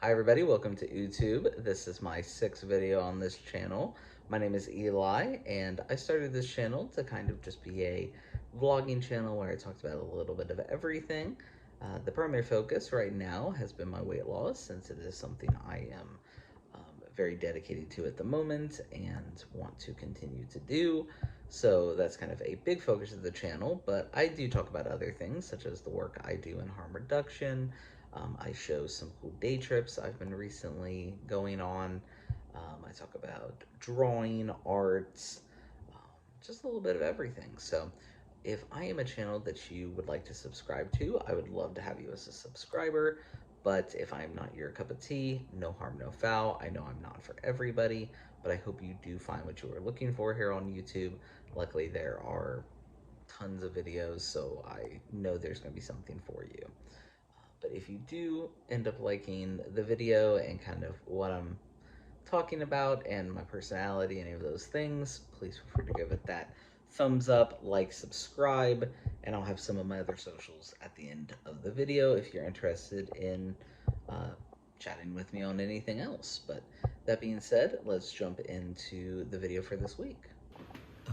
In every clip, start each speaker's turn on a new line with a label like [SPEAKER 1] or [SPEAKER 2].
[SPEAKER 1] Hi everybody, welcome to YouTube. This is my sixth video on this channel. My name is Eli and I started this channel to kind of just be a vlogging channel where I talked about a little bit of everything. The primary focus right now has been my weight loss, since it is something I am very dedicated to at the moment and want to continue to do. So that's kind of a big focus of the channel, but I do talk about other things such as the work I do in harm reduction. I show some cool day trips I've been recently going on. I talk about drawing, arts, um, just a little bit of everything. So if I am a channel that you would like to subscribe to, I would love to have you as a subscriber. But if I'm not your cup of tea, no harm, no foul. I know I'm not for everybody, but I hope you do find what you are looking for here on YouTube. Luckily, there are tons of videos, so I know there's going to be something for you. But if you do end up liking the video and kind of what I'm talking about and my personality, any of those things, please feel free to give it that thumbs up, like, subscribe, and I'll have some of my other socials at the end of the video if you're interested in uh, chatting with me on anything else. But that being said, let's jump into the video for this week.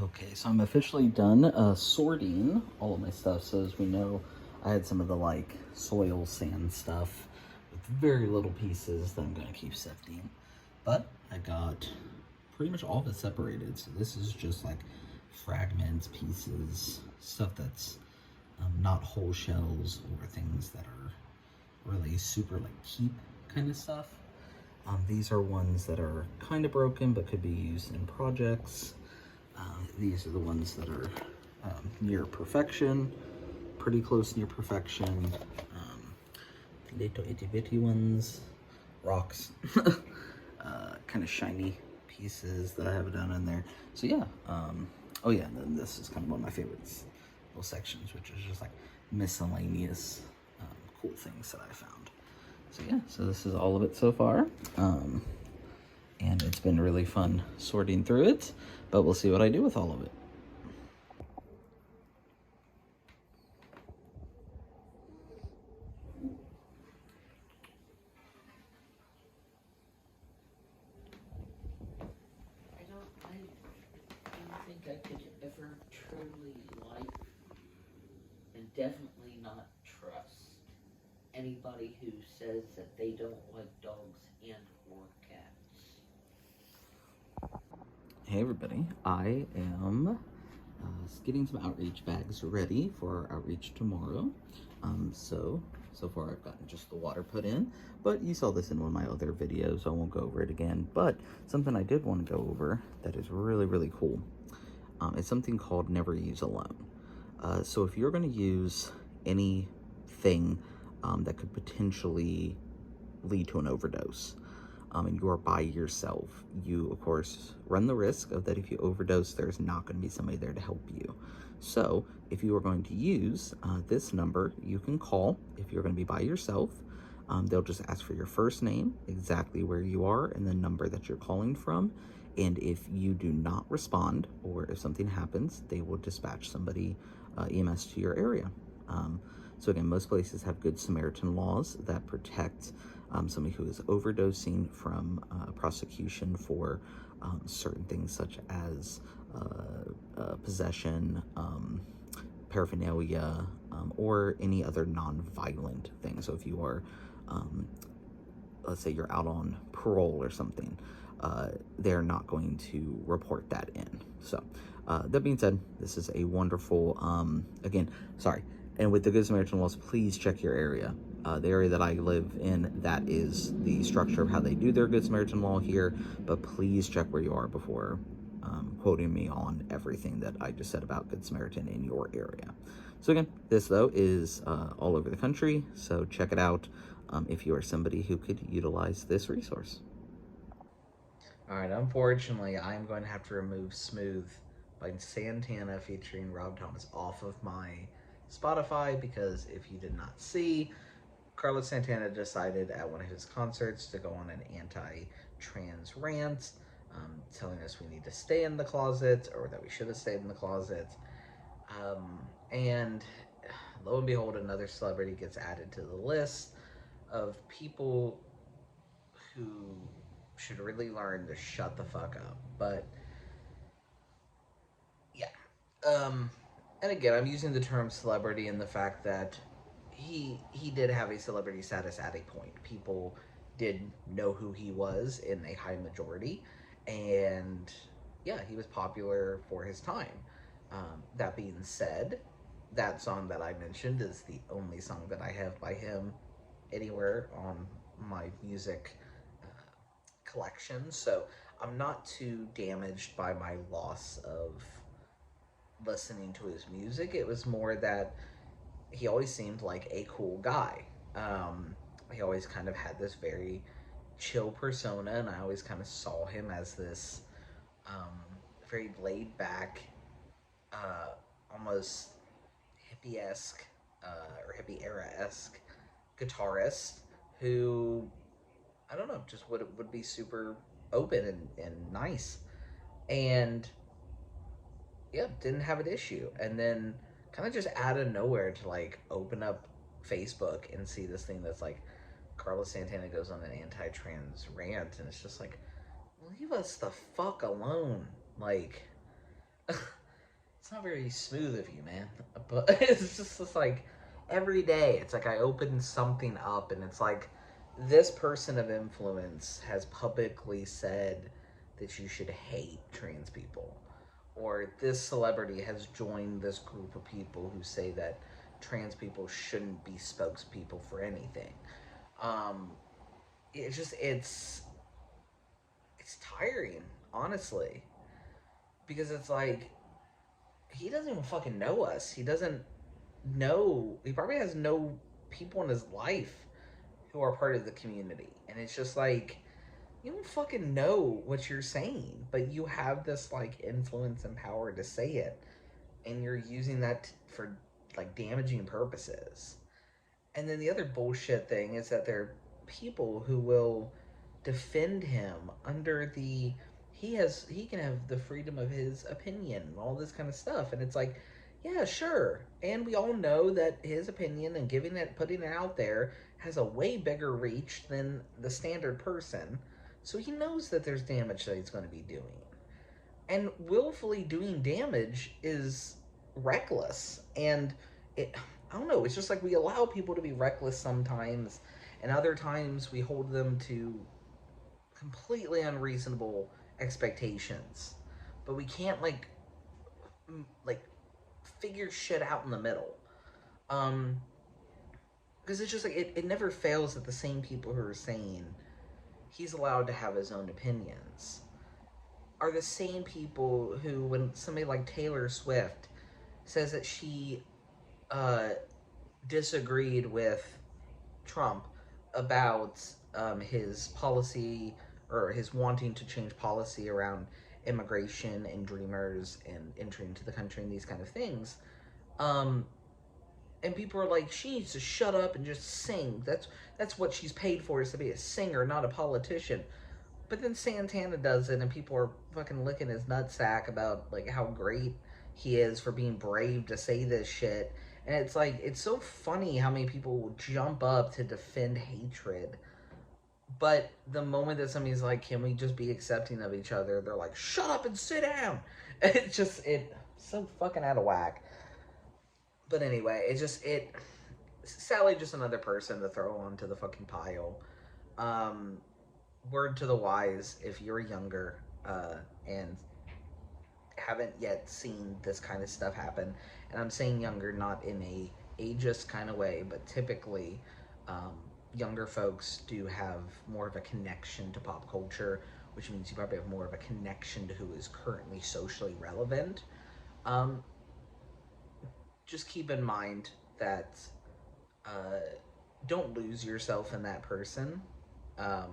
[SPEAKER 1] Okay, so I'm officially done sorting all of my stuff. So as we know, I had some of the like soil sand stuff with very little pieces that I'm gonna keep sifting. But I got pretty much all of it separated. So this is just like fragments, pieces, stuff that's not whole shells or things that are really super like keep kind of stuff. These are ones that are kind of broken but could be used in projects. These are the ones that are near perfection, pretty close near perfection. Little itty bitty ones, rocks, kind of shiny pieces that I have done in there. So yeah, oh yeah, and then this is kind of one of my favorites, little sections, which is just like miscellaneous cool things that I found. So yeah, so this is all of it so far. And it's been really fun sorting through it, but we'll see what I do with all of it.
[SPEAKER 2] I don't think I could ever truly like, and definitely not trust, anybody who says that they don't like dogs and or cats.
[SPEAKER 1] Hey everybody, I am getting some outreach bags ready for our outreach tomorrow. So far I've gotten just the water put in, but you saw this in one of my other videos, so I won't go over it again. But something I did want to go over that is really, really cool. It's something called Never Use Alone. So if you're going to use anything that could potentially lead to an overdose, and you are by yourself, you of course run the risk of that if you overdose, there's not going to be somebody there to help you. So if you are going to use this number, you can call if you're going to be by yourself. They'll just ask for your first name, exactly where you are, and the number that you're calling from. And if you do not respond, or if something happens, they will dispatch somebody, EMS, to your area. So again, most places have Good Samaritan laws that protect somebody who is overdosing from prosecution for certain things such as possession, paraphernalia, or any other non-violent thing. So if you are, let's say you're out on parole or something, they're not going to report that in. So that being said, this is a wonderful, again, sorry, and with the Good Samaritan laws, please check your area. The area that I live in, that is the structure of how they do their Good Samaritan law here, but please check where you are before quoting me on everything that I just said about Good Samaritan in your area. So again, this though is all over the country, so check it out if you are somebody who could utilize this resource. All right, unfortunately, I'm going to have to remove Smooth by Santana featuring Rob Thomas off of my Spotify, because if you did not see, Carlos Santana decided at one of his concerts to go on an anti-trans rant, telling us we need to stay in the closet, or that we should have stayed in the closet. And lo and behold, another celebrity gets added to the list of people who should really learn to shut the fuck up. But yeah, and again, I'm using the term celebrity in the fact that he did have a celebrity status at a point. People did know who he was in a high majority, and yeah, he was popular for his time. That being said, that song that I mentioned is the only song that I have by him anywhere on my music collection, so I'm not too damaged by my loss of listening to his music. It was more that he always seemed like a cool guy. He always kind of had this very chill persona, and I always kind of saw him as this um, very laid back, uh, almost hippie esque or hippie era esque guitarist who, I don't know, just would be super open and nice. And yeah, didn't have an issue. And then kind of just out of nowhere to like open up Facebook and see this thing that's like Carlos Santana goes on an anti-trans rant, and it's just like, leave us the fuck alone. Like, it's not very smooth of you, man. But it's like every day, it's like I open something up, and it's like this person of influence has publicly said that you should hate trans people, or this celebrity has joined this group of people who say that trans people shouldn't be spokespeople for anything. Um, it's just it's tiring, honestly, because it's like he doesn't even fucking know us. He doesn't know. He probably has no people in his life who are part of the community, and it's just like you don't fucking know what you're saying, but you have this like influence and power to say it, and you're using that for like damaging purposes. And then the other bullshit thing is that there are people who will defend him under the he can have the freedom of his opinion and all this kind of stuff, and it's like, yeah, sure, and we all know that his opinion and giving it putting it out there has a way bigger reach than the standard person, so he knows that there's damage that he's going to be doing, and willfully doing damage is reckless. And it, I don't know, it's just like we allow people to be reckless sometimes, and other times we hold them to completely unreasonable expectations, but we can't like figure shit out in the middle. um because it's just like it never fails that the same people who are saying he's allowed to have his own opinions are the same people who, when somebody like Taylor Swift says that she uh, disagreed with Trump about his policy or his wanting to change policy around immigration and dreamers and entry into the country and these kind of things. Um, and people are like, she needs to shut up and just sing. That's what she's paid for, is to be a singer, not a politician. But then Santana does it, and people are fucking licking his nutsack about like how great he is for being brave to say this shit. And it's like, it's so funny how many people will jump up to defend hatred, but the moment that somebody's like, can we just be accepting of each other, they're like, shut up and sit down. It's just it so fucking out of whack. But anyway, Sally, just another person to throw onto the fucking pile. um Word to the wise, if you're younger and haven't yet seen this kind of stuff happen, and I'm saying younger not in a ageist kind of way, but typically um, younger folks do have more of a connection to pop culture, which means you probably have more of a connection to who is currently socially relevant. um, just keep in mind that uh, don't lose yourself in that person, um,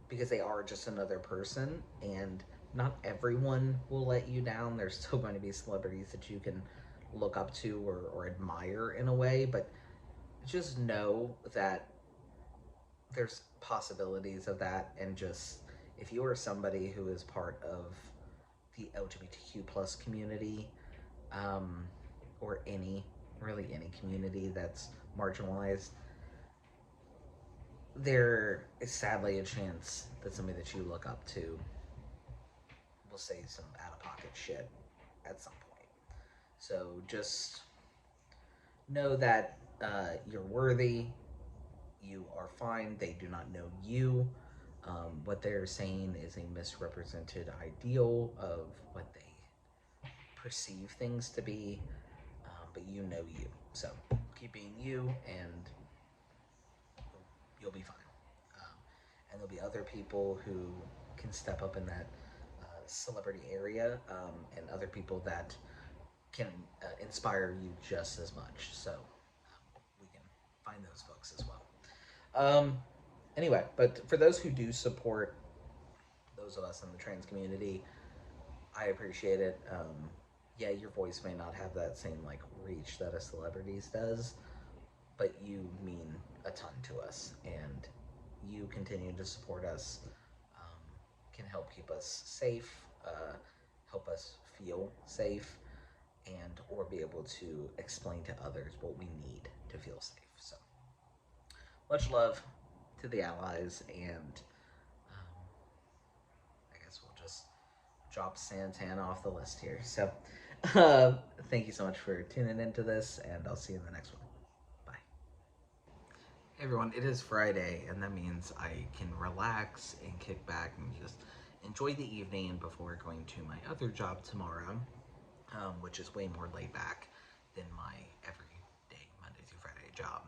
[SPEAKER 1] because they are just another person, and not everyone will let you down. There's still going to be celebrities that you can look up to or admire in a way, but just know that there's possibilities of that. And just, if you are somebody who is part of the LGBTQ plus community, um, or any, really any community that's marginalized, there is sadly a chance that somebody that you look up to will say some out of pocket shit at some point. So just know that you're worthy, you are fine, they do not know you. What they're saying is a misrepresented ideal of what they perceive things to be, but you know you. So keep being you, and you'll be fine. And there'll be other people who can step up in that celebrity area, and other people that can inspire you just as much. So we can find those folks as well. Um, anyway, but for those who do support those of us in the trans community, I appreciate it. Yeah, your voice may not have that same like reach that a celebrity's does, but you mean a ton to us, and you continue to support us, um, can help keep us safe, help us feel safe, and or be able to explain to others what we need to feel safe. So much love to the allies, and I guess we'll just drop Santana off the list here. So thank you so much for tuning into this, and I'll see you in the next one. Bye. Hey everyone, it is Friday, and that means I can relax and kick back and just enjoy the evening before going to my other job tomorrow, which is way more laid back than my everyday Monday through Friday job,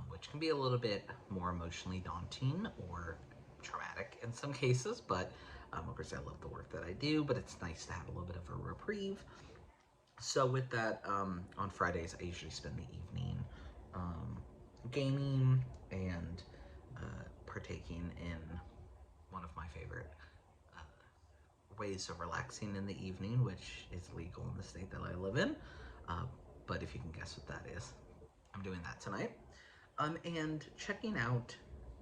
[SPEAKER 1] which can be a little bit more emotionally daunting or traumatic in some cases, but of course I love the work that I do, but it's nice to have a little bit of a reprieve. So with that, on Fridays I usually spend the evening gaming and partaking in one of my favorite ways of relaxing in the evening, which is legal in the state that I live in. But if you can guess what that is, I'm doing that tonight. And checking out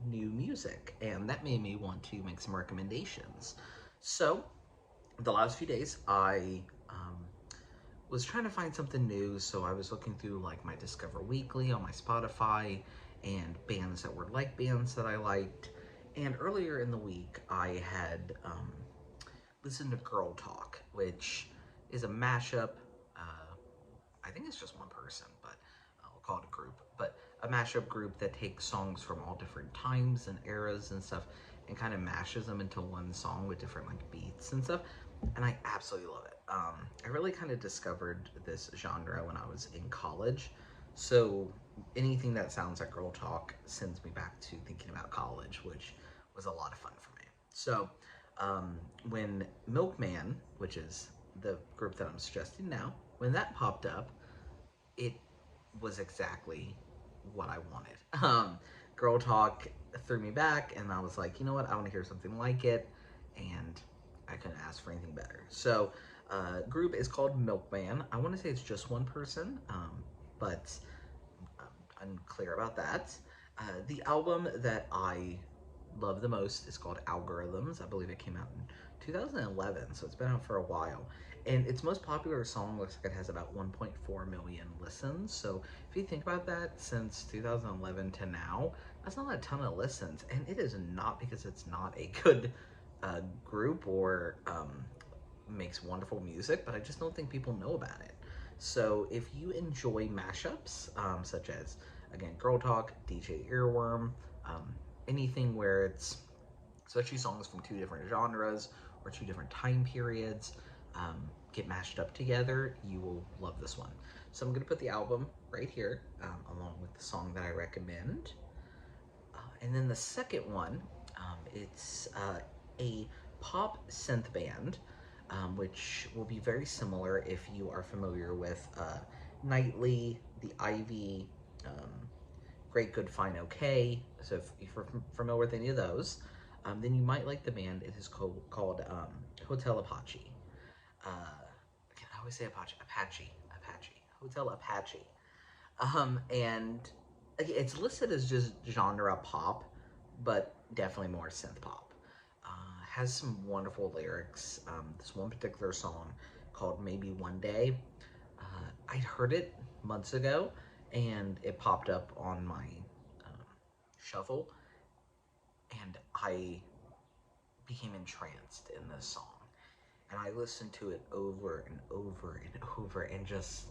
[SPEAKER 1] new music, and that made me want to make some recommendations. So the last few days, I was trying to find something new, so I was looking through like my Discover Weekly on my Spotify and bands that were like bands that I liked. And earlier in the week, I had listened to Girl Talk, which is a mashup. I think it's just one person, but I'll call it a group. But a mashup group that takes songs from all different times and eras and stuff, and kind of mashes them into one song with different like beats and stuff. And I absolutely love it. I really kind of discovered this genre when I was in college. So anything that sounds like Girl Talk sends me back to thinking about college, which was a lot of fun for me. So when Milkman, which is the group that I'm suggesting now, when that popped up, it was exactly what I wanted. Girl Talk threw me back, and I was like, you know what? I want to hear something like it, and I couldn't ask for anything better. So, group is called Milkman. I want to say it's just one person, but I'm unclear about that. The album that I love the most is called Algorithms. I believe it came out in 2011, so it's been out for a while. And its most popular song looks like it has about 1.4 million listens. So if you think about that, since 2011 to now, that's not a ton of listens. And it is not because it's not a good group or makes wonderful music, but I just don't think people know about it. So if you enjoy mashups, such as, again, Girl Talk, DJ Earworm, anything where it's especially songs from two different genres or two different time periods get mashed up together, you will love this one. So I'm going to put the album right here along with the song that I recommend. And then the second one, it's a pop synth band, which will be very similar if you are familiar with Nightly, The Ivy, Great Good Fine Okay. So if you're familiar with any of those, then you might like the band. It is called Hotel Apache. I always say Apache, Hotel Apache. And it's listed as just genre pop, but definitely more synth pop. Has some wonderful lyrics. This one particular song called Maybe One Day, I'd heard it months ago, and it popped up on my shuffle, I became entranced in this song. And I listened to it over and over and over, and just,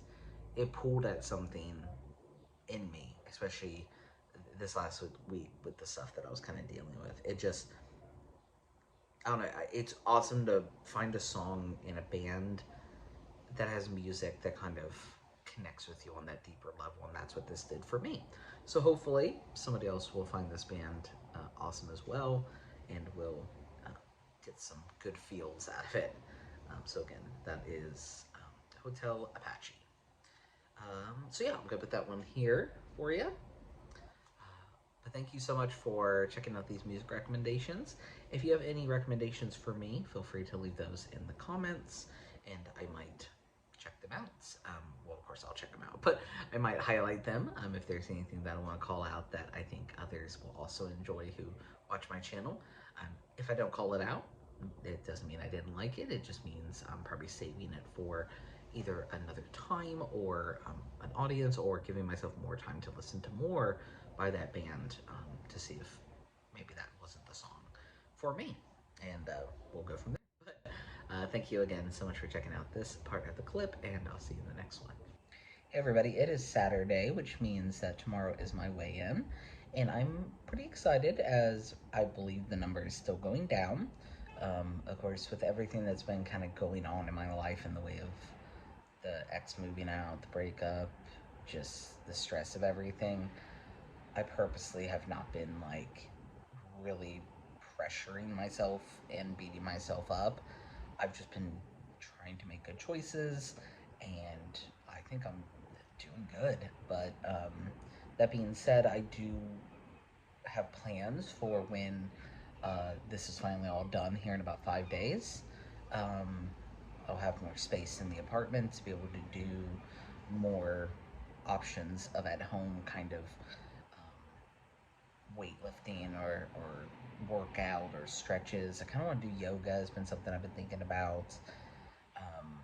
[SPEAKER 1] it pulled at something in me, especially this last week with the stuff that I was kind of dealing with. It just, I don't know, it's awesome to find a song in a band that has music that kind of connects with you on that deeper level, and that's what this did for me. So hopefully somebody else will find this band awesome as well, and will get some good feels out of it. So again, that is Hotel Apache. So yeah, I'm gonna put that one here for you. But thank you so much for checking out these music recommendations. If you have any recommendations for me, feel free to leave those in the comments, and I might check them out. Well, of course, I'll check them out, but I might highlight them if there's anything that I want to call out that I think others will also enjoy who watch my channel. If I don't call it out, it doesn't mean I didn't like it. It just means I'm probably saving it for either another time, or an audience, or giving myself more time to listen to more by that band, to see if maybe that wasn't the song for me. And we'll go from there. But thank you again so much for checking out this part of the clip, and I'll see you in the next one. Hey everybody, it is Saturday, which means that tomorrow is my weigh-in, and I'm pretty excited as I believe the number is still going down. Of course, with everything that's been kind of going on in my life in the way of the ex moving out, the breakup, just the stress of everything, I purposely have not been like really pressuring myself and beating myself up. I've just been trying to make good choices, and I think I'm doing good. But that being said, I do have plans for when this is finally all done here in about 5 days. I'll have more space in the apartment to be able to do more options of at home kind of weightlifting, or workout or stretches. I kind of want to do yoga. Has been something I've been thinking about, um,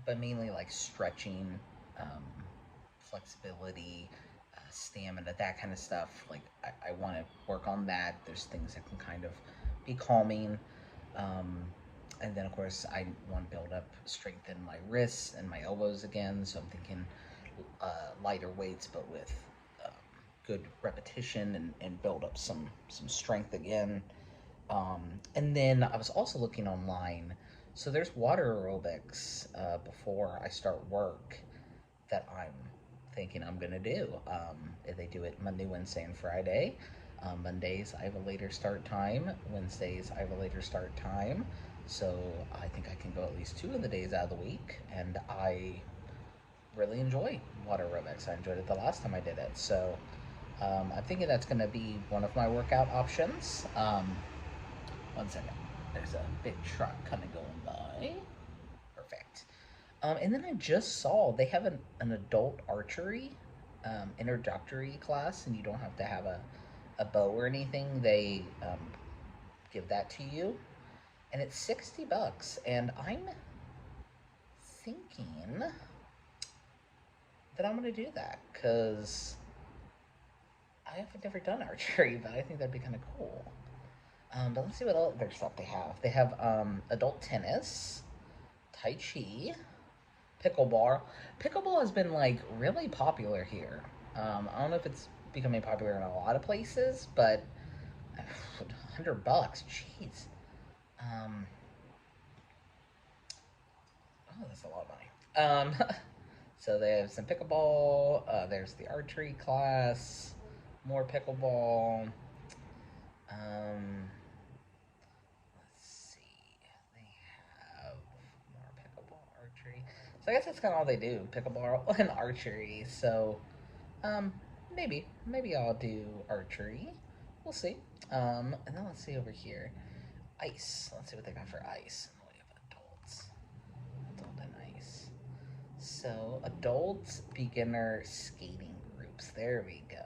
[SPEAKER 1] but mainly like stretching, um, flexibility, stamina, that kind of stuff. Like I want to work on that. There's things that can kind of be calming. Um, and then of course I want to build up, strengthen my wrists and my elbows again. So I'm thinking lighter weights, but with good repetition, and build up some strength again. And then I was also looking online. So there's water aerobics before I start work that I'm thinking I'm gonna do. They do it Monday, Wednesday, and Friday. Mondays I have a later start time. Wednesdays I have a later start time. So I think I can go at least 2 of the days out of the week, and I really enjoy water aerobics. I enjoyed it the last time I did it. So I'm thinking that's going to be one of my workout options. One second. There's a big truck kind of going by. Perfect. And then I just saw they have an adult archery introductory class, and you don't have to have a bow or anything. They give that to you, and it's $60. And I'm thinking that I'm going to do that because I have never done archery, but I think that'd be kind of cool. But let's see what other stuff they have. They have adult tennis, Tai Chi, pickleball. Pickleball has been like really popular here. I don't know if it's becoming popular in a lot of places, but $100, jeez. Oh, that's a lot of money. So they have some pickleball. There's the archery class, more pickleball. Let's see. They have more pickleball, archery. So I guess that's kind of all they do: pickleball and archery. So, maybe I'll do archery. We'll see. And then let's see over here. Ice. Let's see what they got for ice. We have adults. Adult and ice. So, adult beginner skating groups. There we go.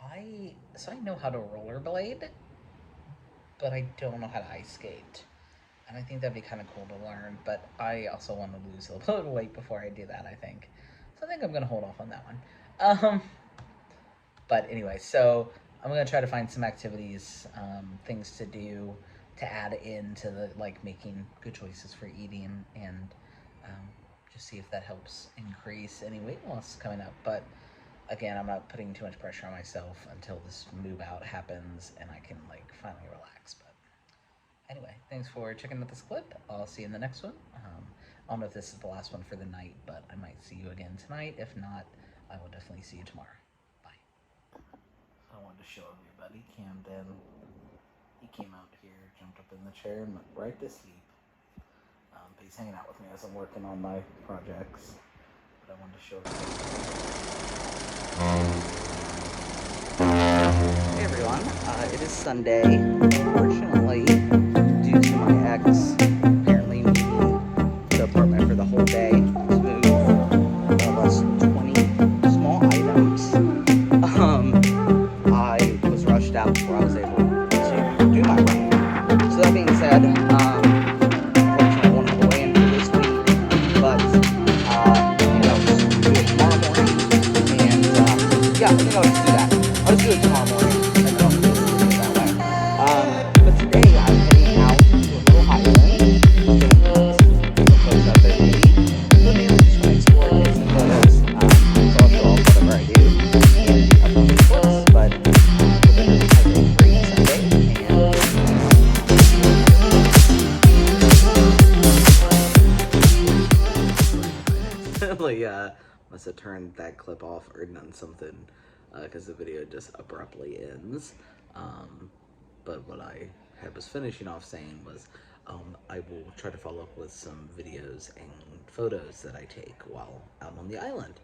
[SPEAKER 1] I know how to rollerblade, but I don't know how to ice skate. And I think that'd be kind of cool to learn, but I also want to lose a little bit of weight before I do that, I think. So I think I'm going to hold off on that one. But anyway, so I'm gonna try to find some activities, things to do to add into the like making good choices for eating, and just see if that helps increase any weight loss coming up. But again, I'm not putting too much pressure on myself until this move out happens and I can like finally relax. But anyway, thanks for checking out this clip. I'll see you in the next one. I don't know if this is the last one for the night, but I might see you again tonight. If not, I will definitely see you tomorrow. Bye. I wanted to show everybody Camden. He came out here, jumped up in the chair, and went right to sleep. But he's hanging out with me as I'm working on my projects. But I wanted to show everybody. Hey everyone, it is Sunday. Unfortunately, due to my ex apparently needing the apartment for the whole day to move almost 20 small items, I was rushed out before I was able to do my work. So that being said, unfortunately I won't have a weigh-in for this week, but just do it tomorrow morning, and yeah, I think I'll just do that. I'll just do it tomorrow morning. But today I'm heading out to a little island, some folks out there to eat, but mainly just want to explore, take some photos, so I'll show off whatever I do in the upcoming clips, but hope everybody has a great Sunday, and must have turned that clip off or done something, because the video just abruptly ends. But what I was finishing off saying was, I will try to follow up with some videos and photos that I take while out on the island.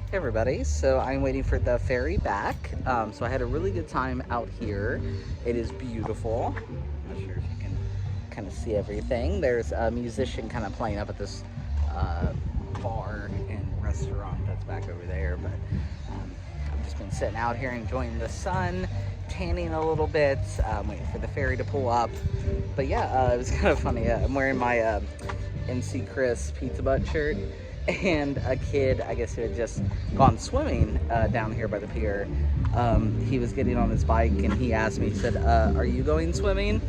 [SPEAKER 1] Hey everybody, so I'm waiting for the ferry back. So I had a really good time out here. It is beautiful. I'm not sure if you can kind of see everything. There's a musician kind of playing up at this uh, bar and restaurant that's back over there. But I've just been sitting out here enjoying the sun, tanning a little bit, waiting for the ferry to pull up. But yeah, it was kind of funny. I'm wearing my MC Chris Pizza Butt shirt, and a kid, I guess, who had just gone swimming down here by the pier. He was getting on his bike, and he asked me, he said, "Are you going swimming?"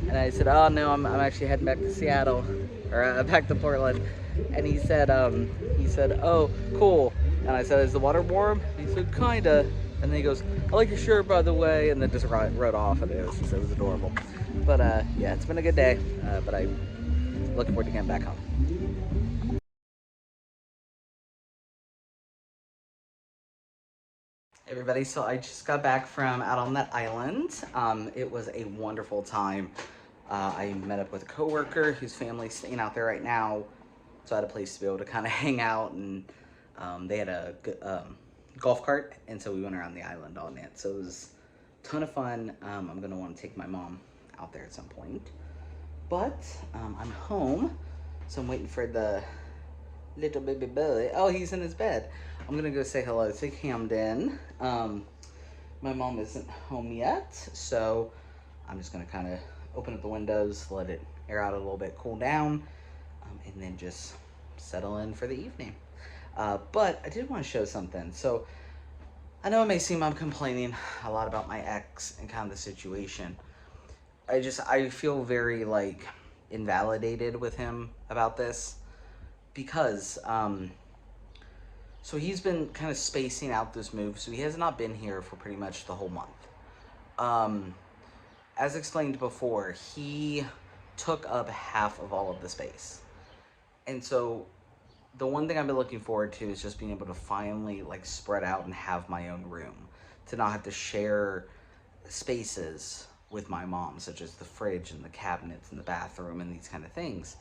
[SPEAKER 1] And I said, "Oh no, I'm actually heading back to Seattle, or back to Portland." And he said, "Oh, cool." And I said, "Is the water warm?" He said, "Kinda." And then he goes, "I like your shirt, by the way," and then just rode off. And it was adorable. But yeah, it's been a good day. But I'm looking forward to getting back home. Everybody, so I just got back from out on that island. It was a wonderful time. I met up with a coworker whose family's staying out there right now, so I had a place to be able to kind of hang out, and they had a golf cart, and so we went around the island on it. So it was a ton of fun. I'm gonna want to take my mom out there at some point, but I'm home, so I'm waiting for the little baby boy. Oh, he's in his bed. I'm gonna go say hello to Camden. My mom isn't home yet, so I'm just gonna kind of open up the windows, let it air out a little bit, cool down, and then just settle in for the evening. But I did want to show something. So I know it may seem I'm complaining a lot about my ex and kind of the situation. I feel very like invalidated with him about this because so he's been kind of spacing out this move, so he has not been here for pretty much the whole month. Um, as explained before, he took up half of all of the space. And so the one thing I've been looking forward to is just being able to finally like spread out and have my own room, to not have to share spaces with my mom, such as the fridge and the cabinets and the bathroom and these kind of things.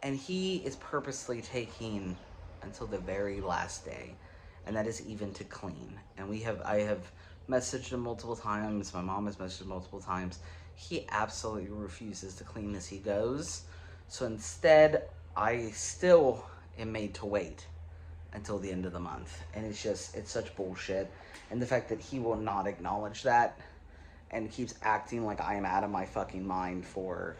[SPEAKER 1] And he is purposely taking until the very last day, and that is even to clean. And I have messaged him multiple times, my mom has messaged him multiple times. He absolutely refuses to clean as he goes. So instead, I still am made to wait until the end of the month. And it's such bullshit. And the fact that he will not acknowledge that and keeps acting like I am out of my fucking mind for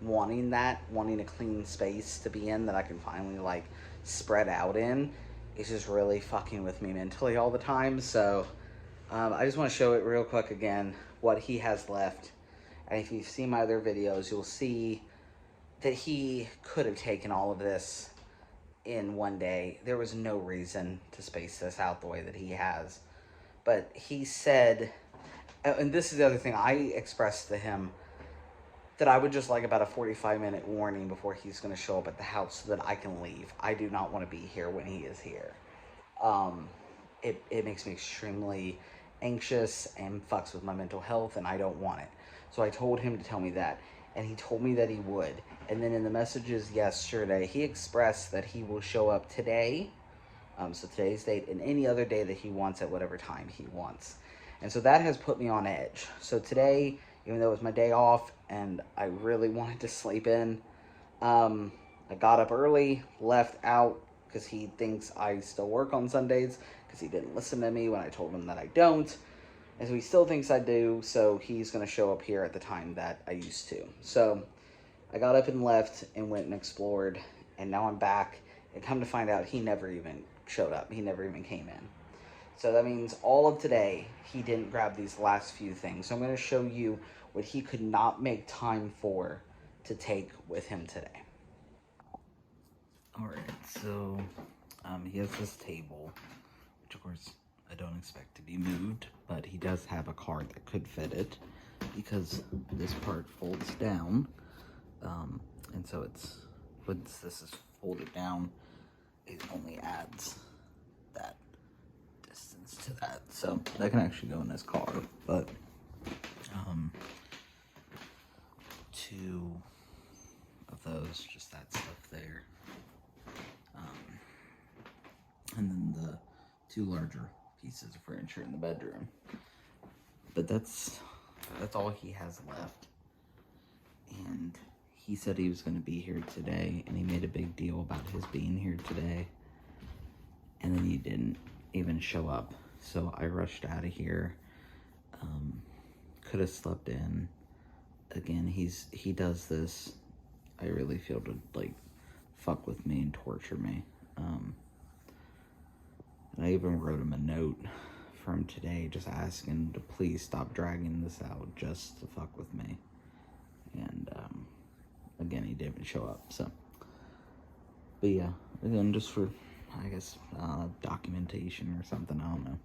[SPEAKER 1] wanting a clean space to be in that I can finally like spread out in, is just really fucking with me mentally all the time. So I just want to show it real quick again, what he has left. And if you've seen my other videos, you'll see that he could have taken all of this in one day. There was no reason to space this out the way that he has. But he said, and this is the other thing I expressed to him, that I would just like about a 45-minute warning before he's going to show up at the house so that I can leave. I do not want to be here when he is here. It makes me extremely anxious and fucks with my mental health, and I don't want it. So I told him to tell me that, and he told me that he would. And then in the messages yesterday, he expressed that he will show up today, so today's date, and any other day that he wants at whatever time he wants. And so that has put me on edge. So today, even though it was my day off and I really wanted to sleep in, I got up early, left out because he thinks I still work on Sundays because he didn't listen to me when I told him that I don't. And so he still thinks I do, so he's going to show up here at the time that I used to. So I got up and left and went and explored, and now I'm back. And come to find out, he never even showed up. He never even came in. So that means all of today, he didn't grab these last few things. So I'm going to show you what he could not make time for to take with him today. Alright, so he has this table, which of course I don't expect to be moved, but he does have a cart that could fit it because this part folds down. And so once this is folded down, it only adds that distance to that. So that can actually go in his car, but two of those, just that stuff there. and then the 2 larger pieces of furniture in the bedroom. But that's all he has left. And he said he was going to be here today, and he made a big deal about his being here today. And then he didn't even show up. So I rushed out of here. Could have slept in. Again, he does this, I really feel, to like fuck with me and torture me. And I even wrote him a note from today just asking him to please stop dragging this out just to fuck with me. And again, he didn't show up. So, but yeah, again, just for, I guess, documentation or something, I don't know.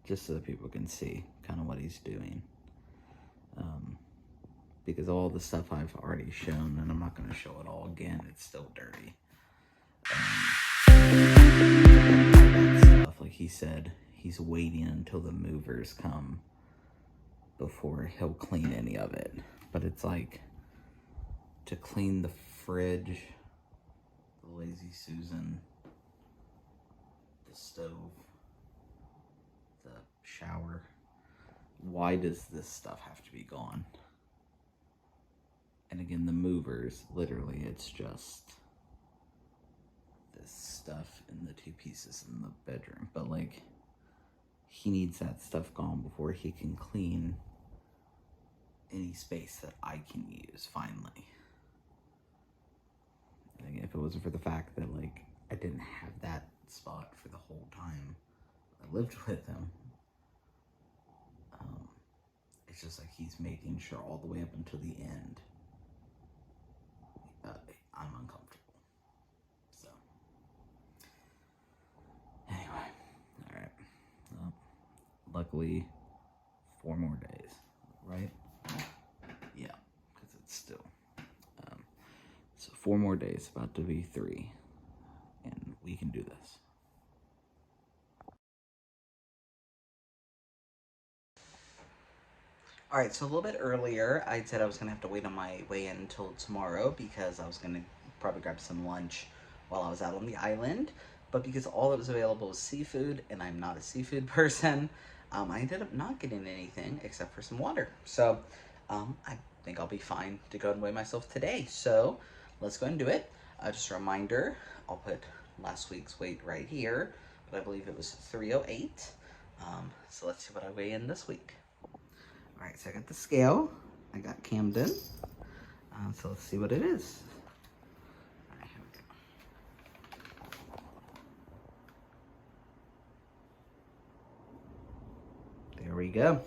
[SPEAKER 1] Just so that people can see kind of what he's doing. Because all the stuff I've already shown, and I'm not going to show it all again, it's still dirty. Stuff, like he said, he's waiting until the movers come before he'll clean any of it. But it's like, to clean the fridge, the Lazy Susan, the stove, the shower, why does this stuff have to be gone? And again, the movers, literally, it's just this stuff in the 2 pieces in the bedroom. But like, he needs that stuff gone before he can clean any space that I can use, finally. And if it wasn't for the fact that, like, I didn't have that spot for the whole time I lived with him, it's just like he's making sure all the way up until the end I'm uncomfortable. So, anyway, all right. Well, luckily, 4 more days, right? Yeah, because it's still. So 4 more days, about to be 3, and we can do this. All right, so a little bit earlier, I said I was gonna have to wait on my way in until tomorrow because I was gonna probably grab some lunch while I was out on the island. But because all that was available was seafood, and I'm not a seafood person, I ended up not getting anything except for some water. So I think I'll be fine to go and weigh myself today. So let's go and do it. Just a reminder, I'll put last week's weight right here, but I believe it was 308. So let's see what I weigh in this week. All right, so I got the scale. I got Camden. So let's see what it is. All right, here we go. There we go.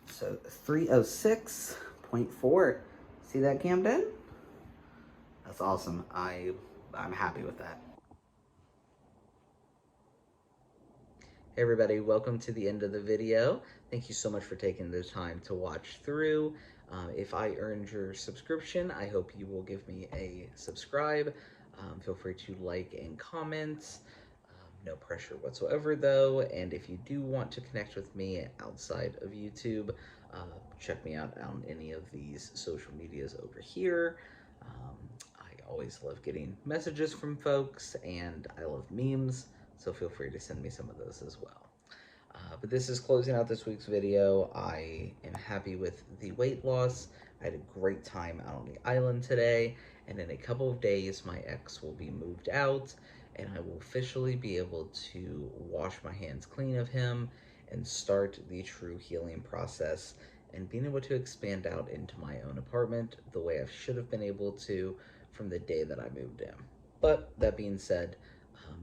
[SPEAKER 1] So 306.4. See that, Camden? That's awesome. I'm happy with that. Hey everybody, welcome to the end of the video. Thank you so much for taking the time to watch through. If I earned your subscription, I hope you will give me a subscribe. Feel free to like and comment. No pressure whatsoever though. And if you do want to connect with me outside of YouTube, check me out on any of these social medias over here. I always love getting messages from folks, and I love memes. So feel free to send me some of those as well. But this is closing out this week's video. I am happy with the weight loss. I had a great time out on the island today, and in a couple of days, my ex will be moved out, and I will officially be able to wash my hands clean of him and start the true healing process and being able to expand out into my own apartment the way I should have been able to from the day that I moved in. But that being said,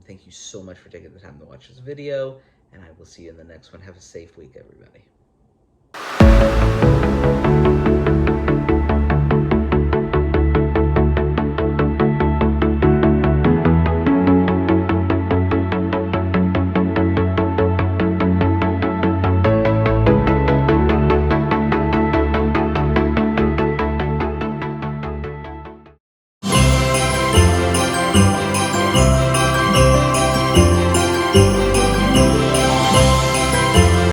[SPEAKER 1] thank you so much for taking the time to watch this video, and I will see you in the next one. Have a safe week, everybody.